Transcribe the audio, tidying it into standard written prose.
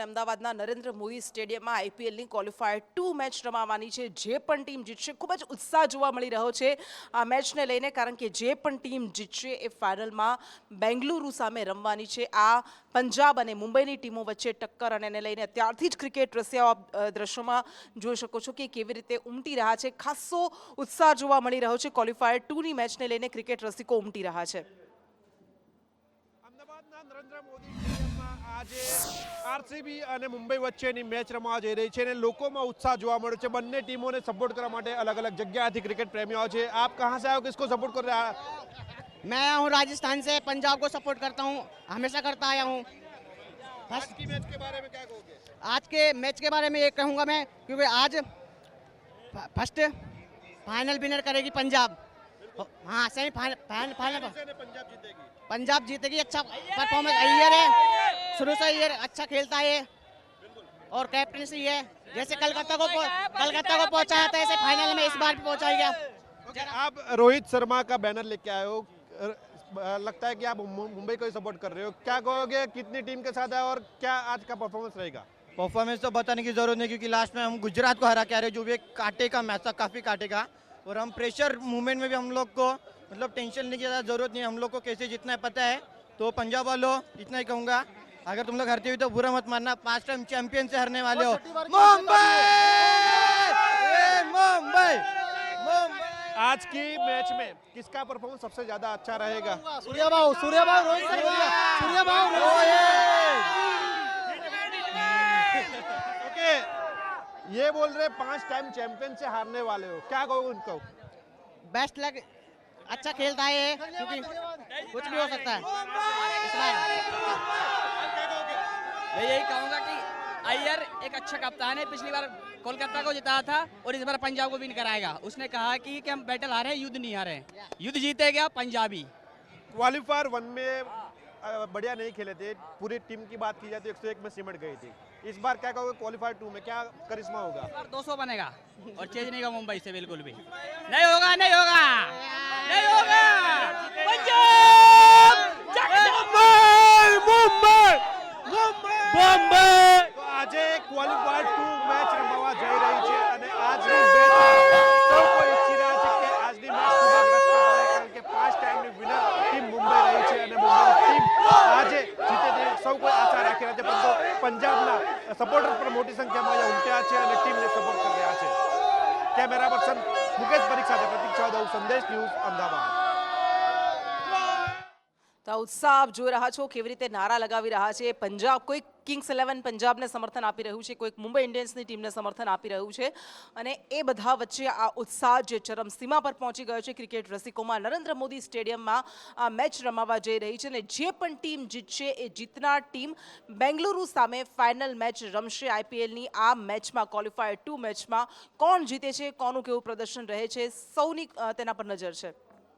અને અમદાવાદના નરેન્દ્ર મોદી સ્ટેડિયમમાં આઈપીએલની ક્વોલિફાયર 2 મેચ રમાવાની છે। જે પણ ટીમ જીતશે ખૂબ જ ઉત્સાહ જોવા મળી રહ્યો છે આ મેચને લઈને, કારણ કે જે પણ ટીમ જીતશે એ ફાઇનલમાં બેંગલુરુ સામે રમવાની છે। આ પંજાબ અને મુંબઈની ટીમો વચ્ચે ટક્કર, અને એને લઈને અત્યારથી જ ક્રિકેટ રસિયાઓ દ્રશ્યોમાં જોઈ શકો છો કે કેવી રીતે ઉમટી રહ્યા છે। ખાસો ઉત્સાહ જોવા મળી રહ્યો છે। ક્વોલિફાયર 2ની મેચને લઈને ક્રિકેટ રસિકો ઉમટી રહ્યા છે। અમદાવાદના નરેન્દ્ર મોદી સ્ટેડિયમમાં આજે આરસીબી અને મુંબઈ વચ્ચેની મેચ રમવા જઈ રહી છે અને લોકોમાં ઉત્સાહ જોવા મળ્યો છે। બંને ટીમોને સપોર્ટ કરવા માટે અલગ અલગ જગ્યાએથી ક્રિકેટ પ્રેમીઓ આવે છે। આપ कहां से आए हो, किसको सपोर्ट कर रहे हैं? मैं आया हूँ राजस्थान से, पंजाब को सपोर्ट करता हूँ, हमेशा करता आया हूँ। आज की मैच के बारे में क्या कहोगे? आज के मैच के बारे में ये कहूँगा मैं, क्योंकि आज फर्स्ट फाइनल विनर करेगी पंजाब। हाँ, सेमी फाइनल पंजाब जीतेगी। पंजाब जीतेगी। अच्छा परफॉर्मेंस अय्यर है, शुरू से अय्यर अच्छा खेलता है और कैप्टनसी है। जैसे कलकत्ता को पहुंचाया था, ऐसे फाइनल में इस बार भी पहुंचाएगा। आप रोहित शर्मा का बैनर लेके आए हो, लगता है कि आप मुंबई को ही सपोर्ट कर रहे हो। क्या कहोगे, कितनी टीम के साथ है और क्या आज का परफॉर्मेंस रहेगा? परफॉर्मेंस तो बताने की जरूरत नहीं, क्योंकि लास्ट में हम गुजरात को हरा के आ रहे, जो भी एक कांटे का मैच था, काफ़ी कांटे का। और हम प्रेशर मूवमेंट में भी हम लोग को मतलब टेंशन लेने की ज़्यादा ज़रूरत नहीं है। हम लोग को कैसे जितना पता है। तो पंजाब वालों इतना ही कहूँगा, अगर तुम लोग हारते हुए तो बुरा मत मानना, 5 टाइम चैंपियन से हारने वाले हो। मुंबई मुंबई मुंबई। आज की मैच में किसका परफॉर्मेंस सबसे ज्यादा अच्छा रहेगा? सूर्यभाऊ रोहित शर्मा, ओके, ये बोल रहे 5 टाइम चैंपियन से हारने वाले हो, क्या कहोगे उनको? बेस्ट लग, अच्छा खेलता है, क्योंकि कुछ भी हो सकता है इस बार। मैं यही कहूंगा कि अय्यर एक अच्छा कप्तान है। पिछली बार कोलकाता को जिताया था और इस बार पंजाब को विन कराएगा। उसने कहा कि हम बैटल हारे हैं, युद्ध नहीं हारे। युद्ध जीतेगा पंजाबी। क्वालिफायर 1 में बढ़िया नहीं खेले थे, पूरी टीम की बात की जाए तो 101 में सिमट गई थी। इस बार क्या कहोगे, क्वालिफायर 2 में क्या करिश्मा होगा? इस बार 200 बनेगा और चेंज नहीं होगा मुंबई से, बिल्कुल भी नहीं होगा, नहीं होगा, नहीं होगा। पंजाब मुंबई तो આજે ક્વોલિફાયર 2 મેચ રમવા જઈ રહી છે અને આજની મેચ સૌ કોઈ ઈચ્છી રહ્યા છે કે આજની મેચ ખૂબ જ રસપ્રદ રહે, કારણ કે 5 ટાઈમની વિનર ટીમ મુંબઈ રહી છે અને મુંબઈની ટીમ આજે જીતે તેવી સૌ કોઈ આશા રાખી રહ્યા છે। પરંતુ પંજાબના સપોર્ટર પણ મોટી સંખ્યામાં અહીંયા ઉમટ્યા છે અને ટીમને સપોર્ટ કરી રહ્યા છે। કેમેરા પર્સન મુકેશ પરીખ સાથે પ્રતીક ચૌધરી, સંદેશ ન્યૂઝ, અમદાવાદ। તો ઉત્સાહ આપ જોઈ રહ્યા છો, કેવી રીતે નારા લગાવી રહ્યા છે પંજાબ। કોઈ કિંગ્સ 11 પંજાબને સમર્થન આપી રહ્યું છે, કોઈક મુંબઈ ઇન્ડિયન્સની ટીમને સમર્થન આપી રહ્યું છે, અને એ બધા વચ્ચે આ ઉત્સાહ જે ચરમસીમા પર પહોંચી ગયો છે ક્રિકેટ રસિકોમાં। નરેન્દ્ર મોદી સ્ટેડિયમમાં આ મેચ રમાવા જઈ રહી છે અને જે પણ ટીમ જીતશે એ જીતનાર ટીમ બેંગલુરુ સામે ફાઇનલ મેચ રમશે। આઈપીએલની આ મેચમાં, ક્વોલિફાયર 2 મેચમાં કોણ જીતે છે, કોનું કેવું પ્રદર્શન રહે છે, સૌની તેના પર નજર છે।